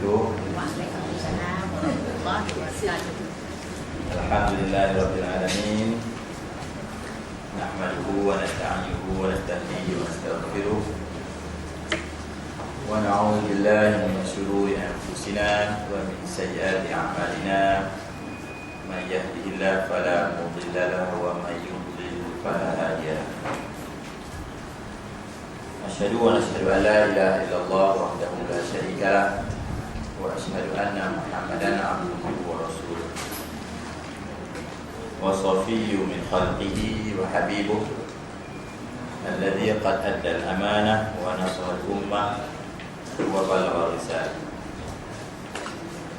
wabarakatuh. Waalaikumsalam warahmatullahi wabarakatuh. Alhamdulillahirabbil alamin. Nahmaduhu wa nasta'inuhu wa nasta'dihi wa nastaghfiruh. Wa na'udzu billahi min shururi anfusina wa min sayyiati a'malina. May yahdihillahu fala mudilla lahu wa may yudlil fala hadiya lahu. Asyhadu an la ilaha illallah wahdahu la syarika lah wa asyhadu anna Muhammadan abduhu wa rasuluh wa safiyyu min khalqihi wa habibuh alladhi qad adda al-amanah wa nasara al-ummah wa balagha risalah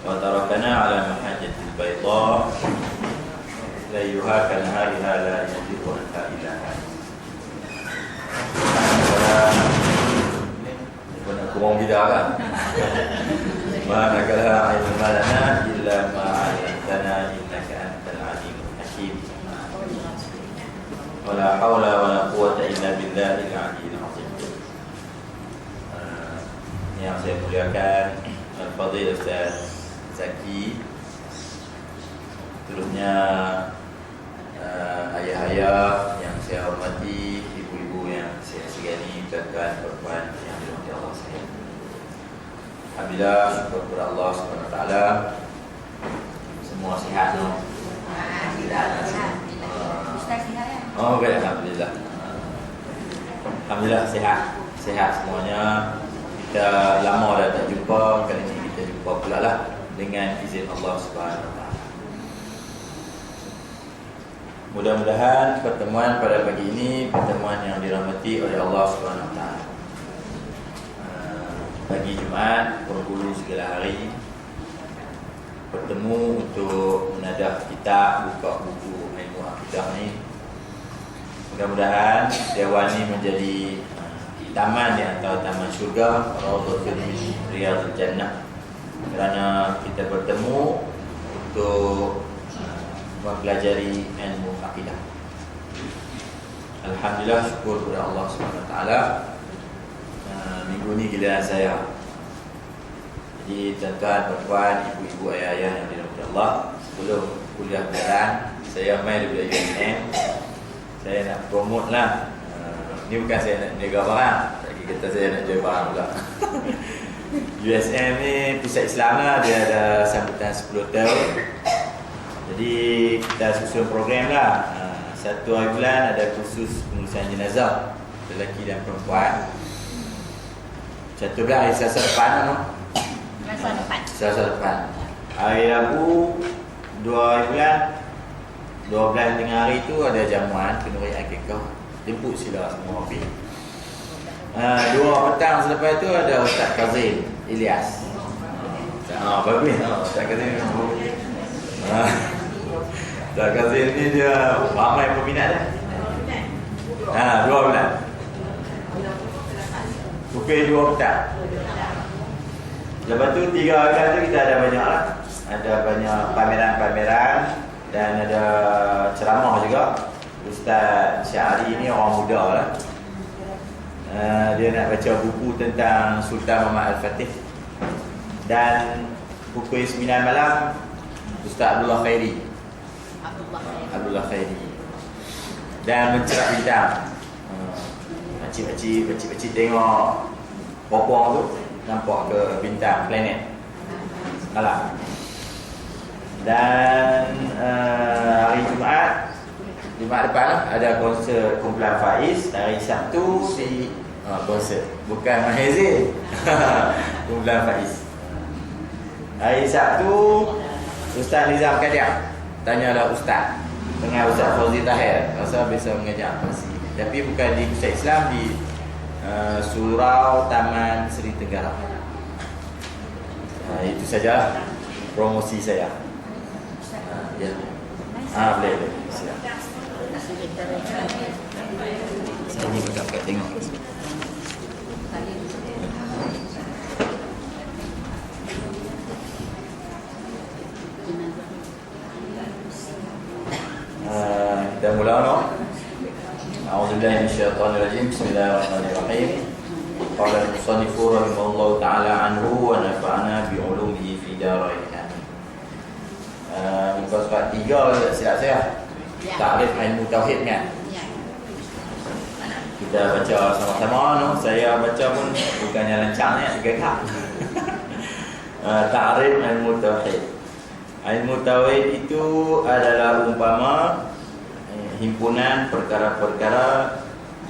wa tarakana ala mahajjatil bayda layuha kanhariha la yazigu anha illa kurang tidak kan? Manakala ilmu lana illa ma 'allamtana innaka antal alimul hakim. Wala haula wala quwwata illa billahil aliyyil azim. Yang saya muliakan Al-Fadhil Ustaz Zaki, terusnya ayah-ayah yang saya hormati, ibu-ibu yang saya segani, tuan-tuan, perempuan yang dirahmati Allah sekalian. Alhamdulillah, syukur kepada Allah Subhanahu Wa Taala. Semua sihat, no? Alhamdulillah. Ustaz sihat ya? Oh, baik, alhamdulillah. Alhamdulillah sihat, sihat semuanya. Kita lama dah tak jumpa, kali ini kita jumpa pula lah dengan izin Allah Subhanahu Wa Taala. Mudah-mudahan pertemuan pada pagi ini pertemuan yang dirahmati oleh Allah Subhanahu Wa Taala. Pagi Jumaat, penghulu segala hari, bertemu untuk menadah kitab, buka buku ilmu akidah ni. Mudah-mudahan dewan ni menjadi taman di antara taman syurga, Raudhatul min Riyadhil Jannah, kerana kita bertemu untuk mempelajari ilmu akidah. Alhamdulillah, syukur kepada Allah SWT. Minggu ni giliran saya. Jadi tuan-tuan, perempuan, ibu-ibu, ayah-ayah yang dirahmati Allah, sebelum kuliah bulanan, saya main daripada USM. Saya nak promote lah. Ni bukan saya nak jaga barang, lagi kata saya nak jaga barang pula. USM ni pusat Islam lah, dia ada sambutan 10 tahun. Jadi kita susun program lah. Satu hari bulan ada kursus pengurusan jenazah lelaki dan perempuan. Satu bulan hari Selasa depan no? Selasa depan. Hari Rabu 2 hari bulan 12 tengah hari tu ada jamuan kenduri akikah. Jemput sila semua pergi. 2 petang selepas tu ada Ustaz Kazim Ilyas. Bagus. Ustaz Kazim Ustaz Kazim ni dia ramai peminat dia. 2 bulan. Pukul 2 petang. Lepas tu 3 hari tu kita ada banyak lah. Ada banyak pameran-pameran dan ada ceramah juga. Ustaz Syahri ni orang muda lah. Dia nak baca buku tentang Sultan Muhammad Al-Fatih. Dan pukul 9 malam Ustaz Abdullah Khairi. Abdullah Khairi. Dan mencerak bintang. Pakcik-pakcik tengok popong tu, nampak ke bintang, planet malam. Dan hari Jumaat depan lah, ada konsert kumpulan Faiz. Hari Sabtu di konsert, bukan Mahizin. Kumpulan Faiz. Hari Sabtu Ustaz Nizam Kadiak. Tanyalah Ustaz dengan Ustaz Fauzi Tahir, rasa biasa mengajar masih. Tapi bukan di pusat Islam, di Surau Taman Seri Tenggara. Itu saja promosi saya. Ya. Boleh. Siap. Saya ni dapat tengok. Kita mula no. A'udzubillahi minasyaitonirrajim. Bismillahirrahmanirrahim. Qala al-musannif rahimahullahu ta'ala anhu wa nafa'ana bi 'ulumihi fi darain. Muka surat 3 silap saya. Ya. Ta'rif ilmu tauhid kan. Ya. Kita baca sama-sama no. Saya baca pun bukannya lancangnya gegak. Ta'rif ilmu tauhid. Ilmu tauhid itu adalah umpama himpunan perkara-perkara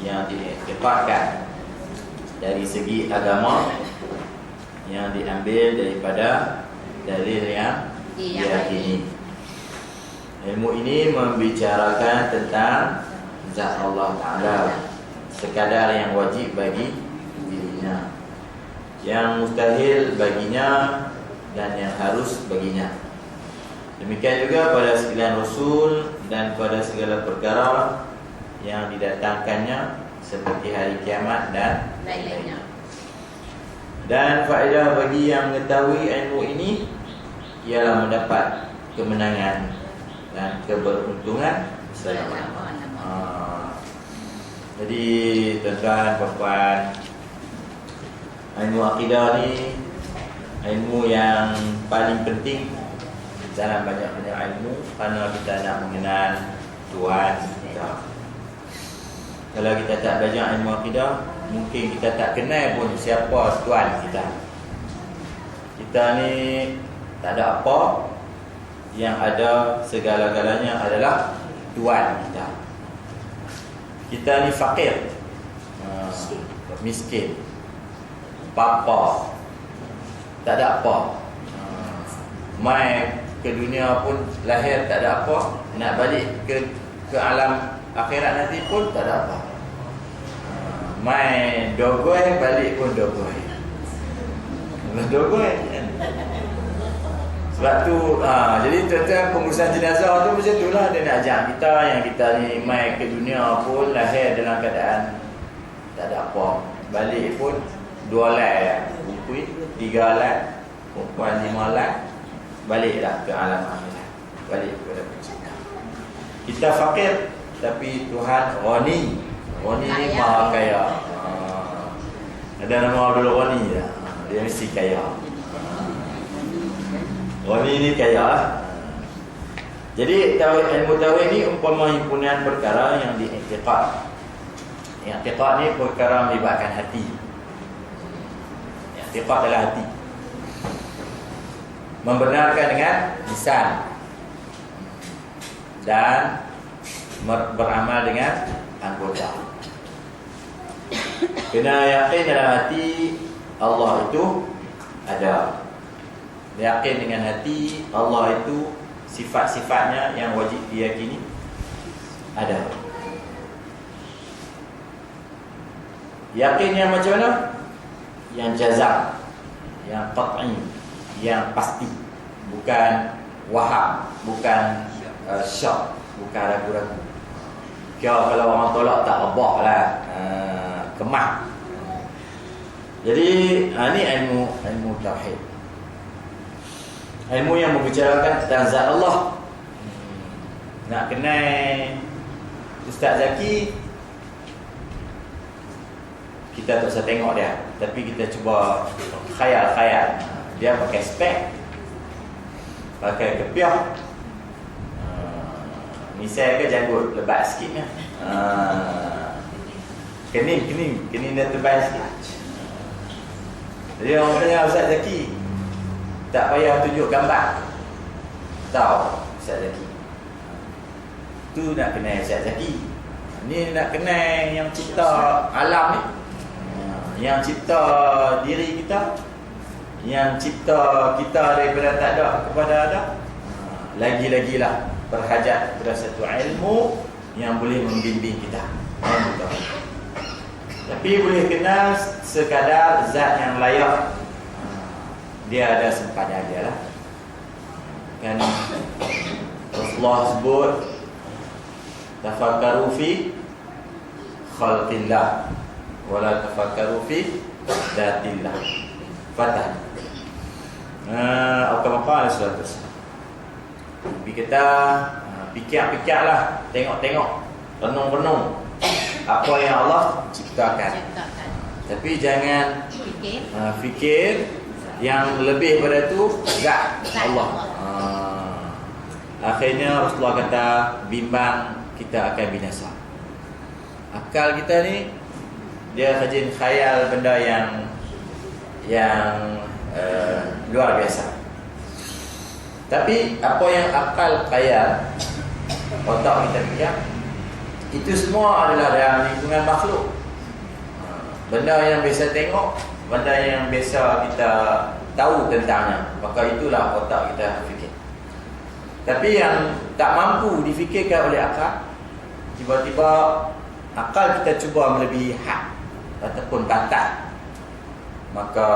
yang diiktirafkan dari segi agama yang diambil daripada dalil yang diyakini. Ilmu ini membicarakan tentang zat Allah Ta'ala, sekadar yang wajib bagi dirinya, yang mustahil baginya, dan yang harus baginya. Demikian juga pada sekalian Rasul dan pada segala perkara yang didatangkannya seperti hari kiamat dan Lain-lainnya. Dan faedah bagi yang mengetahui ilmu ini ialah mendapat kemenangan dan keberuntungan selama. Jadi tuan-tuan, puan-puan, ilmu akidah ni ilmu yang paling penting dalam banyak-banyak ilmu, kerana kita nak mengenal Tuhan kita. Kalau kita tak belajar ilmu akidah, mungkin kita tak kenal pun siapa Tuhan kita. Kita ni tak ada apa, yang ada segala-galanya adalah Tuhan kita. Kita ni fakir, miskin, papa, tak ada apa. Mai ke dunia pun lahir tak ada apa, nak balik ke alam akhirat nanti pun tak ada apa. Mai dogoi balik pun dogoi. Dogoi kan. Sebab tu jadi tuan-tuan, pengurusan jenazah tu macam itulah, dia nak ajak kita yang kita ni mai ke dunia pun lahir dalam keadaan tak ada apa. Balik pun 2 lay, bukui 3 lay, perempuan 5 lay. Baliklah ke alam akhirat, balik kepada pencipta. Kita fakir, tapi Tuhan Ghani. Ghani ni maha kaya. Ada nama Abdul Ghani dah. Dia mesti kaya. Ghani ni kaya lah. Jadi ilmu tauhid ni umpama himpunan perkara yang diiktikad. Iktikad ni perkara melibatkan hati. Iktikad adalah hati. Membenarkan dengan lisan dan beramal dengan anggota. Kena yakin dalam hati Allah itu ada. Yakin dengan hati Allah itu sifat-sifatnya yang wajib diyakini ada. Yakin yang macam mana? Yang jazam, yang qat'i, yang pasti, bukan waham, bukan syak, bukan ragu-ragu. Kira kalau orang tolak tak rebah lah, kemah. Jadi ini ilmu tauhid, ilmu yang membicarakan tentang zat Allah. Nak kenal Ustaz Zaki, kita tak usah tengok dia, tapi kita cuba khayal. Dia pakai spek, pakai kepiah, misal ke janggut lebat sikit kan. Kening dia tebal sikit. Jadi orang tanya Ustaz Zaki, tak payah tunjuk gambar, tahu Ustaz Zaki. Tu nak kenal Ustaz Zaki. Ni nak kenal yang cipta alam ni, yang cipta diri kita, yang cipta kita daripada tak ada kepada ada. Lagi-lagilah berhajat kepada satu ilmu yang boleh membimbing kita. Tapi boleh kenal sekadar zat yang layak. Dia ada sempadan dia lah. Kan Rasulullah sebut, tafakkaru fi khalqillah wala tafakkaru fi datillah. Fatah. Apa-apa Rasulullah. Tapi kita fikir-fikirlah, tengok-tengok, renung-renung apa yang Allah ciptakan. Tapi jangan Fikir. fikir yang lebih pada tu zat Allah. Akhirnya Rasulullah kata, bimbang kita akan binasa. Akal kita ni dia rajin khayal benda yang luar biasa. Tapi apa yang akal khayal, otak kita fikir, itu semua adalah dalam lingkungan makhluk. Benda yang biasa tengok, benda yang biasa kita tahu tentangnya, maka itulah otak kita fikir. Tapi yang tak mampu difikirkan oleh akal, tiba-tiba akal kita cuba melebihi had ataupun batas, maka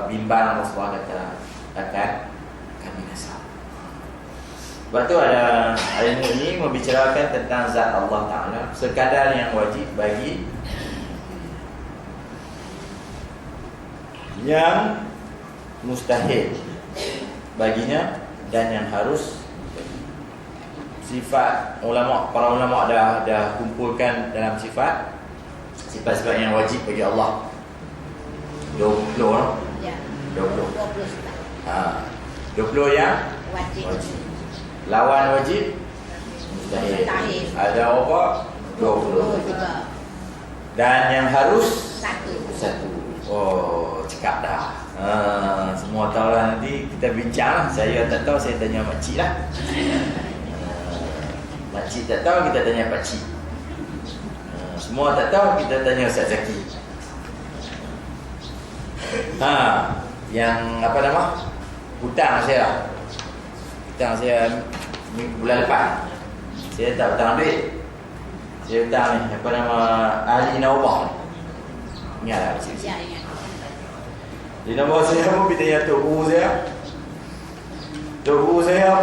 bimbang Rasulullah kata akan binasa. Sebab tu ada ayat ini membicarakan tentang zat Allah Ta'ala, sekadar yang wajib bagi yang mustahil baginya, dan yang harus. Sifat para ulama dah kumpulkan dalam sifat yang wajib bagi Allah 20 Ya. 20 20 20 yang wajib. lawan wajib mustahil. Mustahil. Ada apa? 20. juga. Dan yang harus Satu. Oh, cakap dah. Semua tahu lah, nanti kita bincang lah. Saya tak tahu, saya tanya makcik lah. Makcik tak tahu, kita tanya pakcik. Semua tak tahu, kita tanya Ustaz Zaki. Yang apa nama? Hutang saya. Hutang saya bulan lepas. Saya tak hutang duit. Saya hutang ni, apa nama, ahli naubah. Ingat tak pakcik? Ya, ingat. Di nombor saya pun kita tanya Tok Guru saya. Tok Guru saya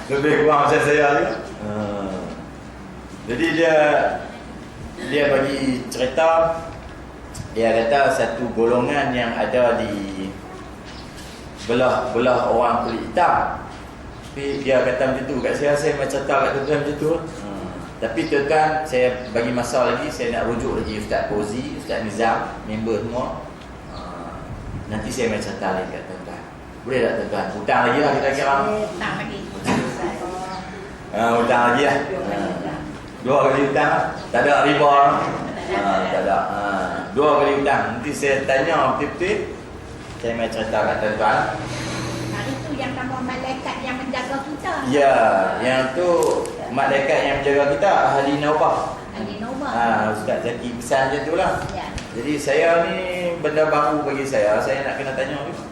lebih kurang macam saya ni. Jadi dia bagi cerita. Dia kata satu golongan yang ada di belah orang kulit hitam. Tapi dia kata macam tu kat saya macam cerita kat tuan macam tu. Tapi tuan, saya bagi masa lagi, saya nak rujuk lagi Ustaz Fauzi, Ustaz Nizam, member semua. Nanti saya main cerita lagi kat tuan. Boleh tak tuan? Hutang lagi lah kita kira. Hutang lagi. Hutang lagi lah. 2 kali hutang lah. Tak ada riba. Tak ada. 2 kali hutang. Nanti saya tanya betul-betul. Saya main cerita kat tuan. Hari tu yang nama malaikat yang menjaga kita. Ya, yang tu malaikat yang menjaga kita, ahli naubah. Ahli naubah. Ustaz Zaki pesan macam tu lah. Ya. Jadi saya ni benda baru bagi saya nak kena tanya juga.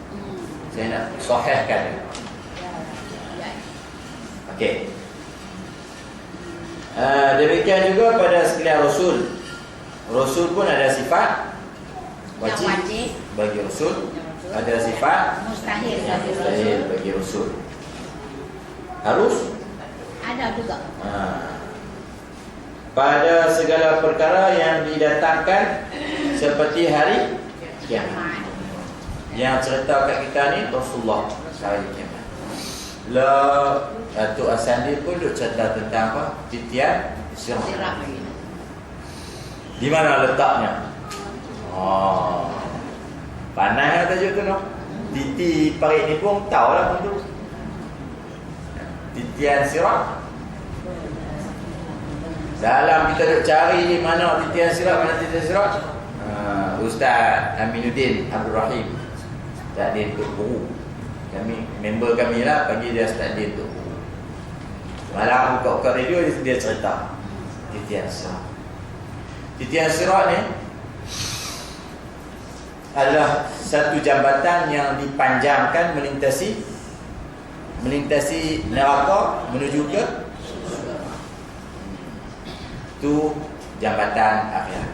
Saya nak sahihkan. Ya. Okey. Demikian juga pada sekalian Rasul. Rasul pun ada sifat wajib, Yang wajib bagi Rasul. Ada sifat mustahil bagi Rasul. Harus ada juga. Pada segala perkara yang didatangkan seperti hari kiamat. Yang cerita kat kita ni Rasulullah hari kiamat. Datuk Asandi pun duk cerita tentang apa? Titian sirat. Di mana letaknya? Panas lah tajuk tu no. Titi parit ni pun tahu lah pun tu. Titian sirat. Dalam kita duk cari mana titian sirat, mana titian sirat. Ustaz Aminuddin Abdul Rahim, Ustaz Din Tok Guru. Kami member kami lah, panggil dia Ustaz Din Tok Guru. Malam buka radio dia cerita titian sirat. Titian sirat ni adalah satu jambatan yang dipanjangkan melintasi neraka menuju ke itu jambatan akhirat.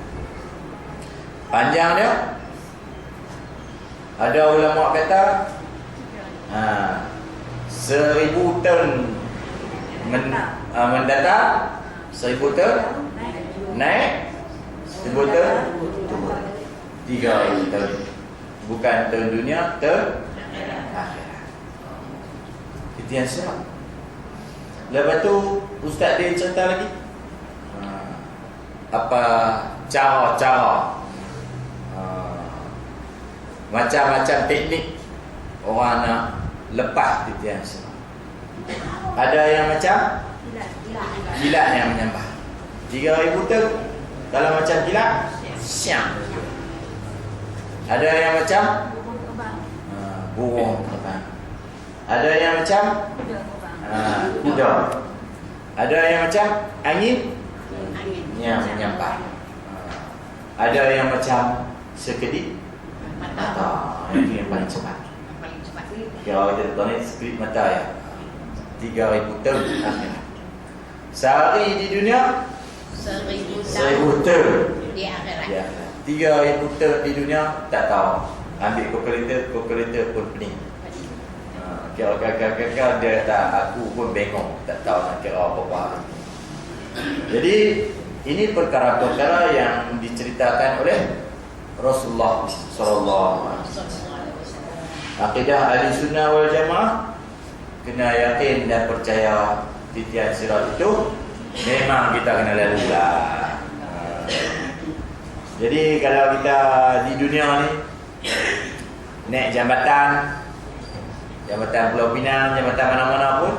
Panjang dia, ada ulama kata 1000 tahun mendatang, 1000 tahun naik, 1000 tahun turun. 3 tahun. Bukan tahun dunia, tahun akhirat. Itu yang siap. Lepas tu Ustaz dia cerita lagi apa cara-cara macam-macam teknik orang nak lepas titian sirat. Ada yang macam kilat yang menyambar. 3,000 tahun kalau macam kilat siang. Ada yang macam burung terbang. Ada yang macam kuda. Ada yang macam angin yang menyambar. Ada yang macam sekedip mata. Itu yang paling cepat. Kalau kita tahu ni sekedip mata ya. 3,000 tahun akhirat. Sehari di dunia 1,000 tahun di akhirat. 3,000 tahun di dunia tak tahu. Ambil kalkulator pun pening. Kira kakak dia tak, aku pun bengong, tak tahu nak kira apa-apa. Jadi ini perkara-perkara yang diceritakan oleh Rasulullah sallallahu alaihi wasallam. Akidah ahli sunnah wal jamaah kena yakin dan percaya titian sirat itu memang kita kena lalulah. Jadi kalau kita di dunia ni naik jambatan Pulau Pinang, jambatan mana-mana pun,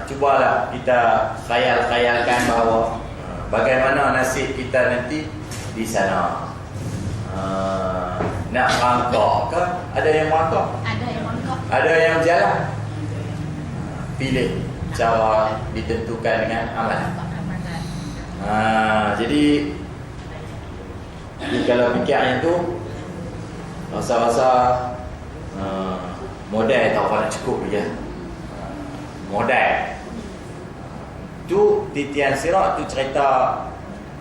cubalah kita khayal-khayalkan bahawa bagaimana nasib kita nanti di sana. Nak merangkak ke? Ada yang merangkak? Ada yang jalan. Pilih cara ditentukan dengan amalan. Jadi kalau fikirnya tu rasa-rasa modal tak apa nak cukup je. Modal tu titian sirat tu cerita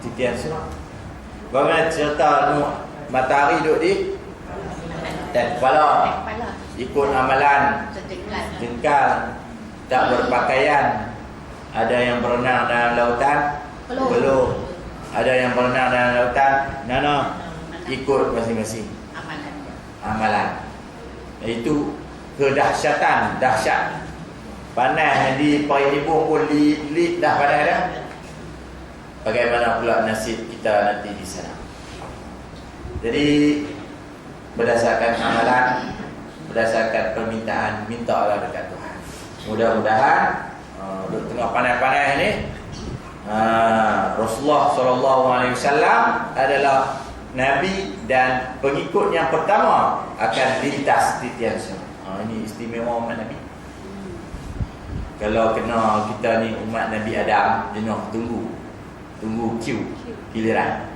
titian sirat. Bagaimana cerita matahari duduk di dan kepala ikut amalan jengkal tak berpakaian. Ada yang berenang dalam lautan belum. Ada yang berenang dalam lautan ikut masing-masing amalan. Itu kedahsyatan, dahsyat. Panas yang di Parimibung pun lit dah panas dah. Bagaimana pula nasib kita nanti di sana. Jadi berdasarkan amalan, berdasarkan permintaan, mintalah dekat Tuhan. Mudah-mudahan duduk tengah panas-panas ni Rasulullah SAW adalah Nabi dan pengikut yang pertama akan lintas titian sirat. Ini istimewa umat Nabi. Kalau kena kita ni umat Nabi Adam, jenuh tunggu giliran.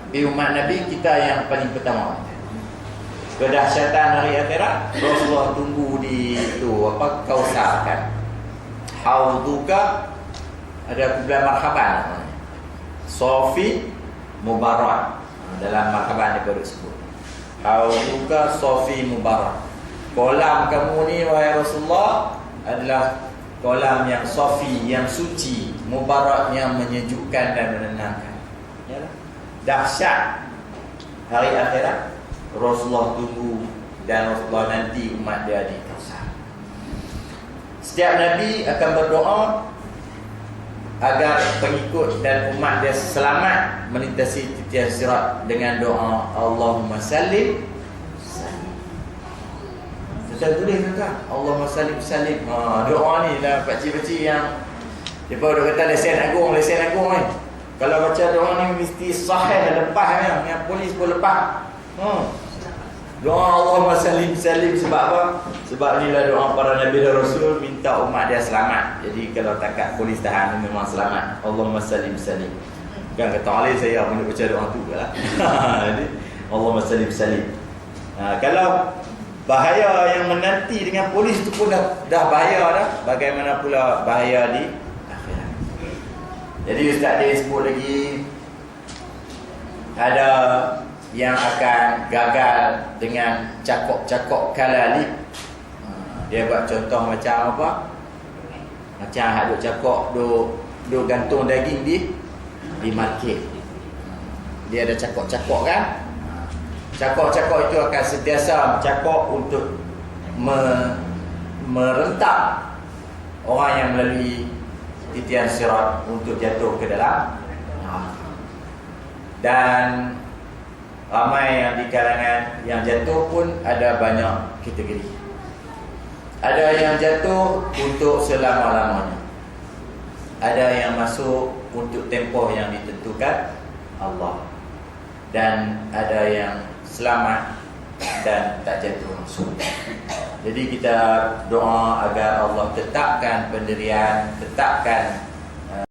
Tapi umat Nabi kita yang paling pertama. Kedahsyatan hari akhirat Rasulullah tunggu di itu Kausar kan. Hauduka ada kumpulan marhaban namanya. Sofi Mubarak. Dalam marhaban dia sebut. Hauduka Sofi Mubarak. Kolam kamu ni wahai Rasulullah adalah kolam yang sofi, yang suci, mubarak, yang menyejukkan dan menenangkan. Yalah. Dahsyat hari akhirat Rasulullah tunggu dan Rasulullah nanti umat dia di Kausar. Setiap Nabi akan berdoa agar pengikut dan umat dia selamat melintasi titian sirat dengan doa Allahumma sallim. Kita tulis kan? Allahumma sallim. Doa ni lah pakcik-pakcik yang depa dah kata lesen agung ni. Kalau baca doa ni mesti sahih lepas kan? Yang polis pun lepas. Doa Allahumma sallim sebab apa? Sebab inilah doa para nabi dan rasul minta umat dia selamat. Jadi kalau takat polis tahan memang selamat. Allahumma sallim. Kan kata Ali saya pun baca doa tu lah. Jadi Allahumma sallim. Kalau bahaya yang menanti dengan polis tu pun dah bahaya dah. Bagaimana pula bahaya di akhirat. Jadi Ustaz dia sebut lagi ada yang akan gagal dengan cakok kalalib. Dia buat contoh macam apa? Macam duk cakok duk gantung daging di market. Dia ada cakok kan? Cakok-cakok itu akan sentiasa cakok untuk merentak orang yang melalui titian sirat untuk jatuh ke dalam. Dan Ramai yang di kalangan yang jatuh pun ada banyak kategori. Ada yang jatuh untuk selama-lamanya. Ada yang masuk untuk tempoh yang ditentukan Allah. Dan ada yang selamat dan tak jatuh langsung. Jadi kita doa agar Allah tetapkan pendirian, tetapkan